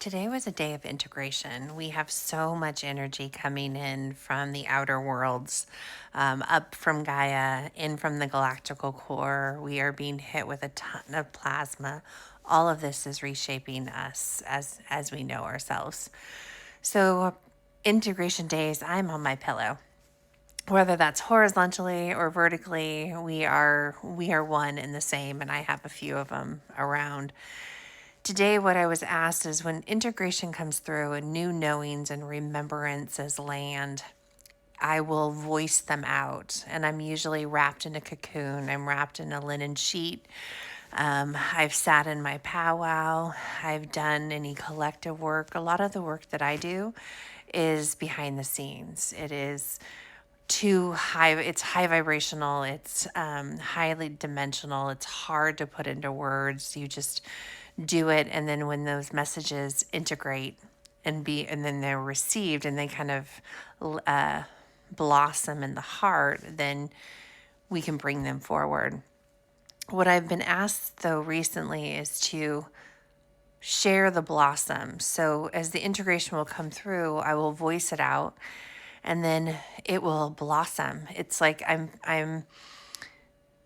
Today was a day of integration. We have so much energy coming in from the outer worlds, up from Gaia, in from the galactical core. We are being hit with a ton of plasma. All of this is reshaping us as we know ourselves. So, integration days, I'm on my pillow. Whether that's horizontally or vertically, we are one and the same, and I have a few of them around. Today, what I was asked is when integration comes through and new knowings and remembrances land, I will voice them out. And I'm usually wrapped in a cocoon, I'm wrapped in a linen sheet. I've sat in my powwow, I've done any collective work. A lot of the work that I do is behind the scenes. It is too high, it's high vibrational, it's highly dimensional, it's hard to put into words. You just do it, and then when those messages integrate and then they're received and they kind of uh, blossom in the heart, then we can bring them forward. What I've been asked though recently is to share the blossom. So as the integration will come through, I will voice it out and then it will blossom. It's like I'm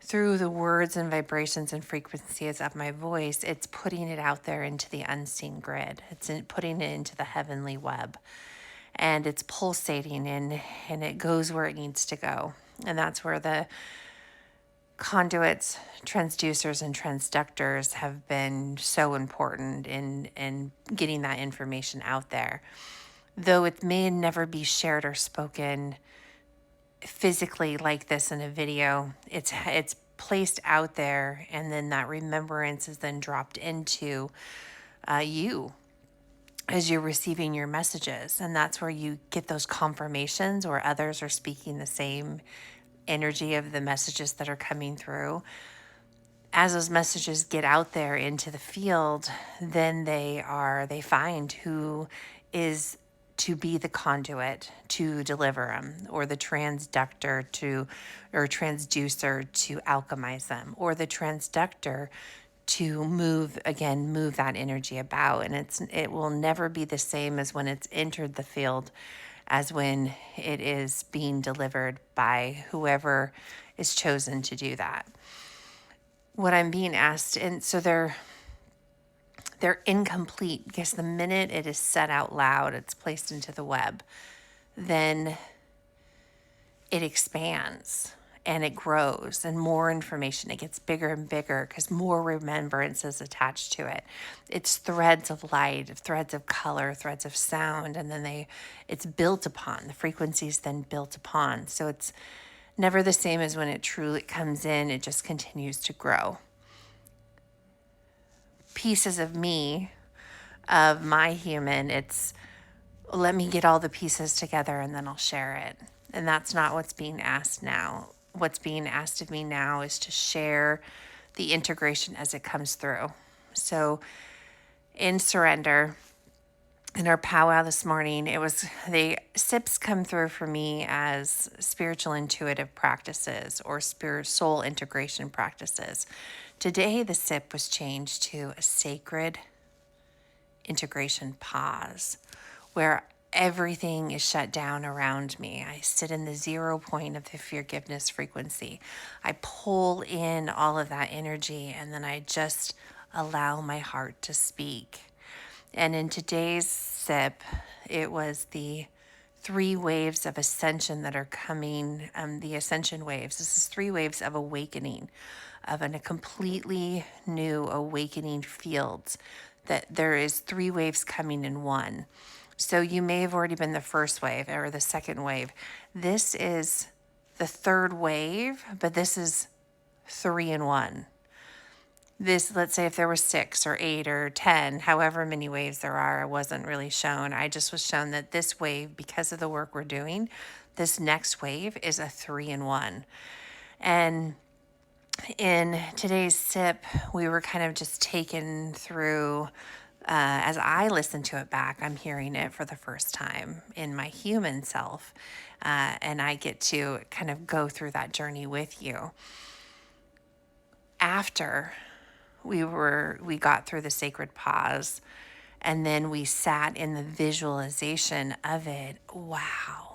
through the words and vibrations and frequencies of my voice, it's putting it out there into the unseen grid. Putting it into the heavenly web, and it's pulsating and it goes where it needs to go. And that's where the conduits, transducers, and transductors have been so important in getting that information out there. Though it may never be shared or spoken physically like this in a video, it's placed out there, and then that remembrance is then dropped into you as you're receiving your messages. And that's where you get those confirmations where others are speaking the same energy of the messages that are coming through. As those messages get out there into the field, then they find who is to be the conduit to deliver them, or the transductor to, or transducer to alchemize them, or the transductor to move that energy about. And it will never be the same as when it's entered the field as when it is being delivered by whoever is chosen to do that. What I'm being asked, and so they're incomplete because the minute it is said out loud, it's placed into the web, then it expands and it grows, and more information, it gets bigger and bigger because more remembrance is attached to it. It's threads of light, threads of color, threads of sound, and then it's built upon, the frequencies then built upon. So it's never the same as when it truly comes in, it just continues to grow. Pieces of me, of my human, it's let me get all the pieces together and then I'll share it. And that's not what's being asked now. What's being asked of me now is to share the integration as it comes through. So in surrender, in our powwow this morning, it was the SIPs come through for me as spiritual intuitive practices or spirit soul integration practices. Today, the SIP was changed to a sacred integration pause where everything is shut down around me. I sit in the 0 point of the forgiveness frequency. I pull in all of that energy and then I just allow my heart to speak. And in today's SIP, it was the 3 waves of ascension that are coming, the ascension waves. This is 3 waves of awakening, of a completely new awakening fields, that there is 3 waves coming in one. So you may have already been the first wave or the second wave. This is the 3rd wave, but this is 3 in 1. This, let's say if there were 6 or 8 or 10, however many waves there are, it wasn't really shown. I just was shown that this wave, because of the work we're doing, this next wave is a 3 in 1. And in today's SIP, we were kind of just taken through, as I listen to it back, I'm hearing it for the first time in my human self. And I get to kind of go through that journey with you. After we got through the sacred pause, And then we sat in the visualization of it. Wow.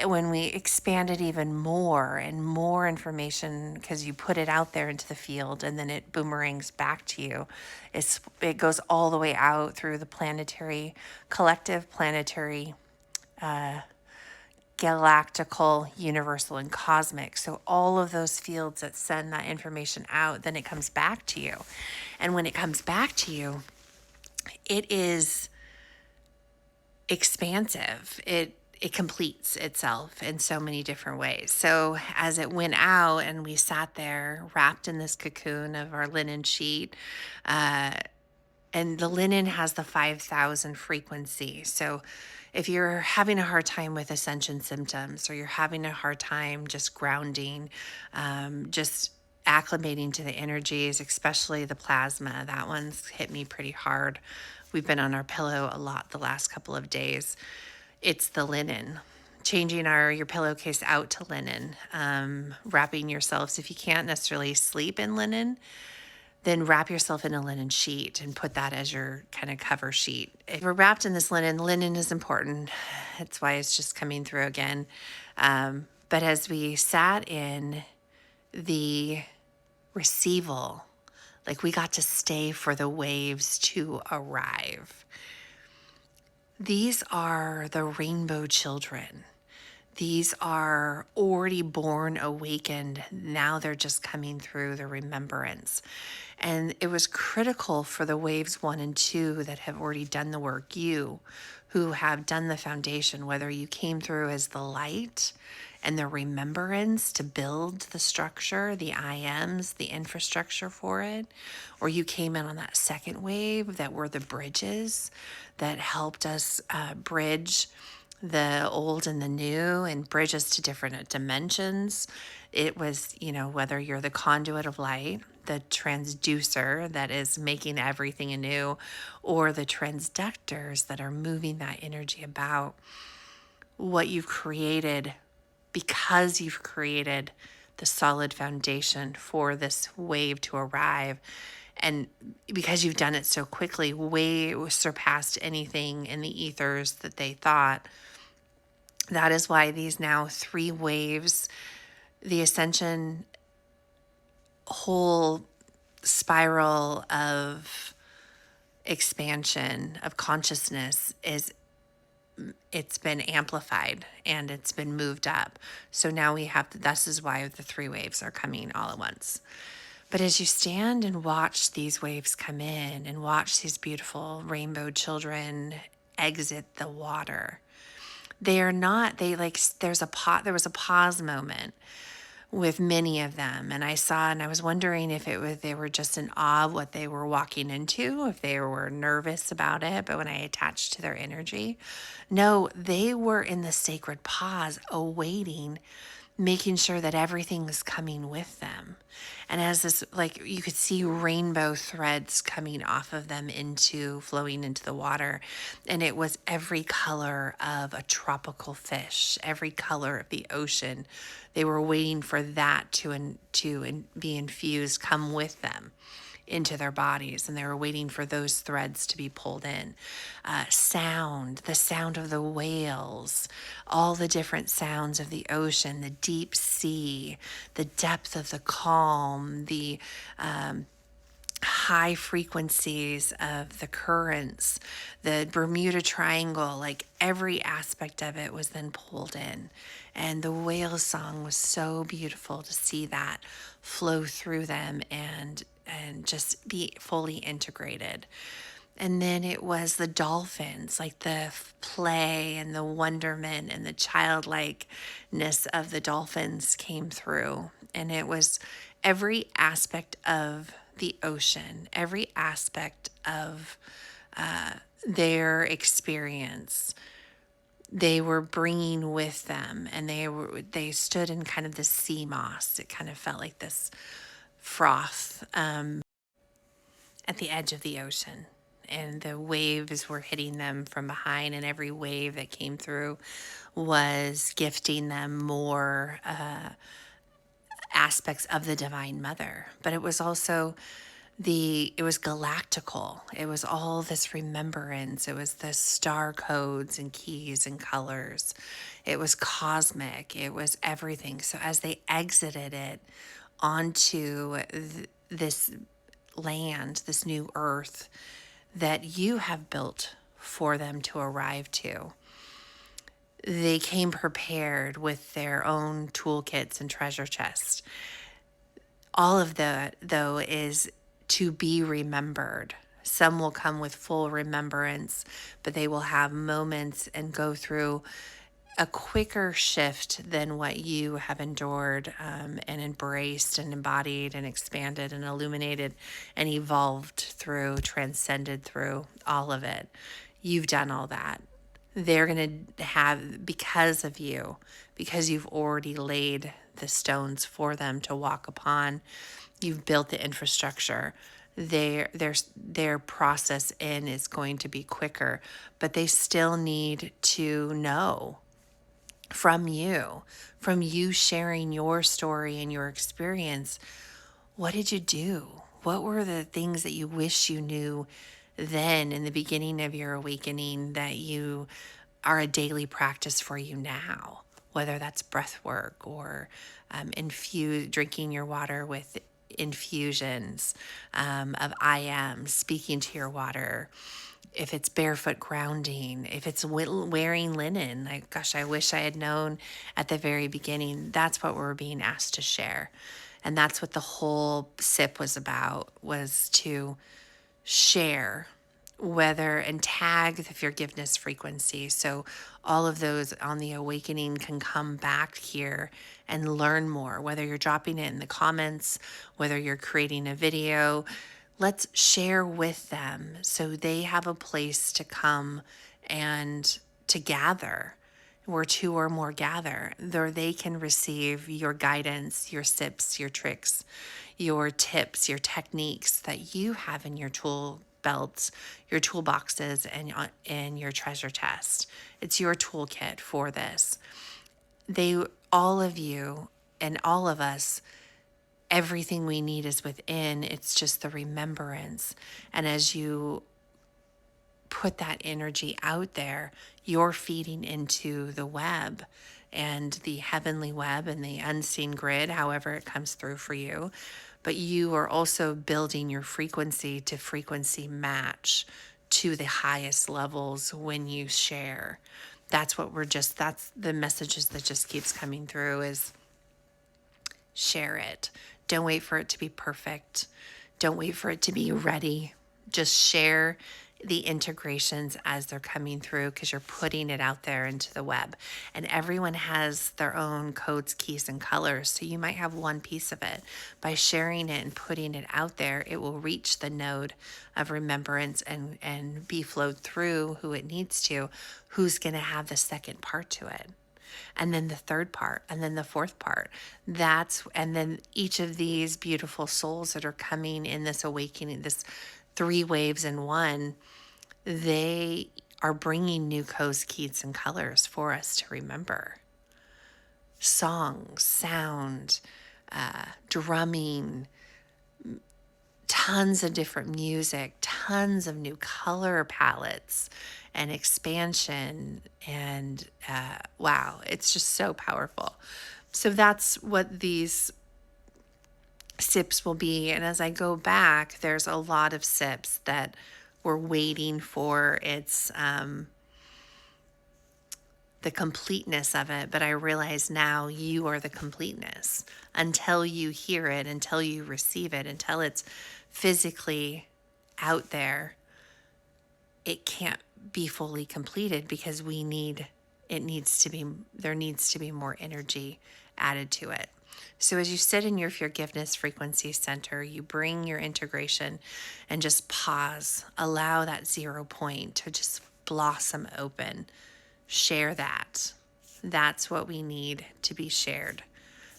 When we expanded even more and more information, because you put it out there into the field and then it boomerangs back to you, it goes all the way out through the planetary, collective planetary, galactical, universal, and cosmic. So all of those fields that send that information out, then it comes back to you. And when it comes back to you, it is expansive. It completes itself in so many different ways. So as it went out and we sat there wrapped in this cocoon of our linen sheet, and the linen has the 5,000 frequency. So if you're having a hard time with ascension symptoms, or you're having a hard time just grounding, just acclimating to the energies, especially the plasma, that one's hit me pretty hard. We've been on our pillow a lot the last couple of days. It's the linen. Changing your pillowcase out to linen, wrapping yourselves. If you can't necessarily sleep in linen, then wrap yourself in a linen sheet and put that as your kind of cover sheet. If we're wrapped in this linen is important. That's why it's just coming through again. But as we sat in the receival, like we got to stay for the waves to arrive. These are the rainbow children. These are already born, awakened. Now they're just coming through the remembrance. And it was critical for the waves 1 and 2 that have already done the work, you who have done the foundation, whether you came through as the light and the remembrance to build the structure, the IMs, the infrastructure for it, or you came in on that second wave that were the bridges that helped us bridge the old and the new and bridge us to different dimensions. It was, whether you're the conduit of light, the transducer that is making everything anew, or the transductors that are moving that energy about, what you've created, because you've created the solid foundation for this wave to arrive. And because you've done it so quickly, way surpassed anything in the ethers that they thought. That is why these now 3 waves, the ascension whole spiral of expansion of consciousness it's been amplified and it's been moved up. So now this is why the 3 waves are coming all at once. But as you stand and watch these waves come in and watch these beautiful rainbow children exit the water, there was a pause moment with many of them. And I was wondering if they were just in awe of what they were walking into, if they were nervous about it. But when I attached to their energy, no, they were in the sacred pause, awaiting, making sure that everything was coming with them. And as this, you could see rainbow threads coming off of them flowing into the water. And it was every color of a tropical fish, every color of the ocean. They were waiting for that to be infused, come with them into their bodies, and they were waiting for those threads to be pulled in. The sound of the whales, all the different sounds of the ocean, the deep sea, the depth of the calm, the high frequencies of the currents, the Bermuda Triangle, every aspect of it was then pulled in. And the whale song was so beautiful to see that flow through them and just be fully integrated. And then it was the dolphins, the play and the wonderment and the childlikeness of the dolphins came through. And it was every aspect of the ocean, every aspect of their experience they were bringing with them. And they stood in kind of this sea moss. It kind of felt like this froth at the edge of the ocean, and the waves were hitting them from behind, and every wave that came through was gifting them more aspects of the Divine Mother. But it was also It was galactical. It was all this remembrance. It was the star codes and keys and colors. It was cosmic. It was everything. So as they exited it onto this land, this new earth that you have built for them to arrive to, they came prepared with their own toolkits and treasure chests. All of that, though, is to be remembered. Some will come with full remembrance, but they will have moments and go through a quicker shift than what you have endured, and embraced and embodied and expanded and illuminated and evolved through, transcended through all of it. You've done all that. They're going to have, because of you, because you've already laid the stones for them to walk upon, you've built the infrastructure. Their process in is going to be quicker, but they still need to know from you sharing your story and your experience. What did you do? What were the things that you wish you knew then in the beginning of your awakening that you are a daily practice for you now? Whether that's breath work or drinking your water with infusions of I am, speaking to your water. If it's barefoot grounding, if it's wearing linen, like, gosh, I wish I had known at the very beginning. That's what we're being asked to share. And that's what the whole sip was about, was to share, whether, and tag the forgiveness frequency. So all of those on the awakening can come back here and learn more, whether you're dropping it in the comments, whether you're creating a video. Let's share with them so they have a place to come and to gather, where two or more gather, there they can receive your guidance, your sips, your tricks, your tips, your techniques that you have in your tool belts, your toolboxes, and in your treasure chest. It's your toolkit for this. All of you and all of us, everything we need is within. It's just the remembrance. And as you put that energy out there, you're feeding into the web and the heavenly web and the unseen grid, however it comes through for you. But you are also building your frequency to frequency match to the highest levels when you share. That's the messages that just keeps coming through is share it. Don't wait for it to be perfect. Don't wait for it to be ready. Just share the integrations as they're coming through, because you're putting it out there into the web. And everyone has their own codes, keys, and colors. So you might have one piece of it. By sharing it and putting it out there, it will reach the node of remembrance and be flowed through who it needs to, who's going to have the second part to it. And then the third part, and then the fourth part. And then each of these beautiful souls that are coming in this awakening, this 3 waves in one, they are bringing new codes, keys, and colors for us to remember. Songs, sound, drumming, tons of different music, tons of new color palettes and expansion. And wow, it's just so powerful. So that's what these sips will be. And as I go back, there's a lot of sips that we're waiting for its the completeness of it. But I realize now you are the completeness. Until you hear it, until you receive it, until it's physically out there, it can't be fully completed, because there needs to be more energy added to it. So as you sit in your forgiveness frequency center, you bring your integration and just pause, allow that 0 point to just blossom open. Share that. That's what we need to be shared.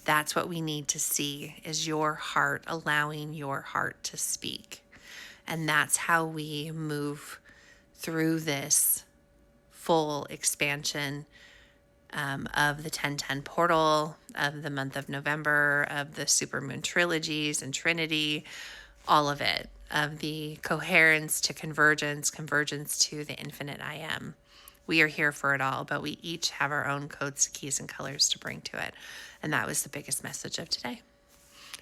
That's what we need to see, is your heart, allowing your heart to speak. And that's how we move through this full expansion of the 1010 portal, of the month of November, of the supermoon trilogies and Trinity, all of it, of the coherence to convergence, convergence to the infinite I am. We are here for it all, but we each have our own codes, keys, and colors to bring to it. And that was the biggest message of today.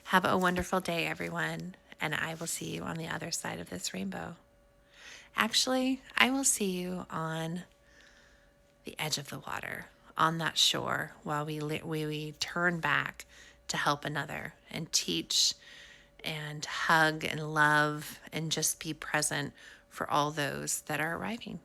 Have a wonderful day, everyone, and I will see you on the other side of this rainbow. Actually, I will see you on the edge of the water, on that shore, while we turn back to help another and teach and hug and love and just be present for all those that are arriving.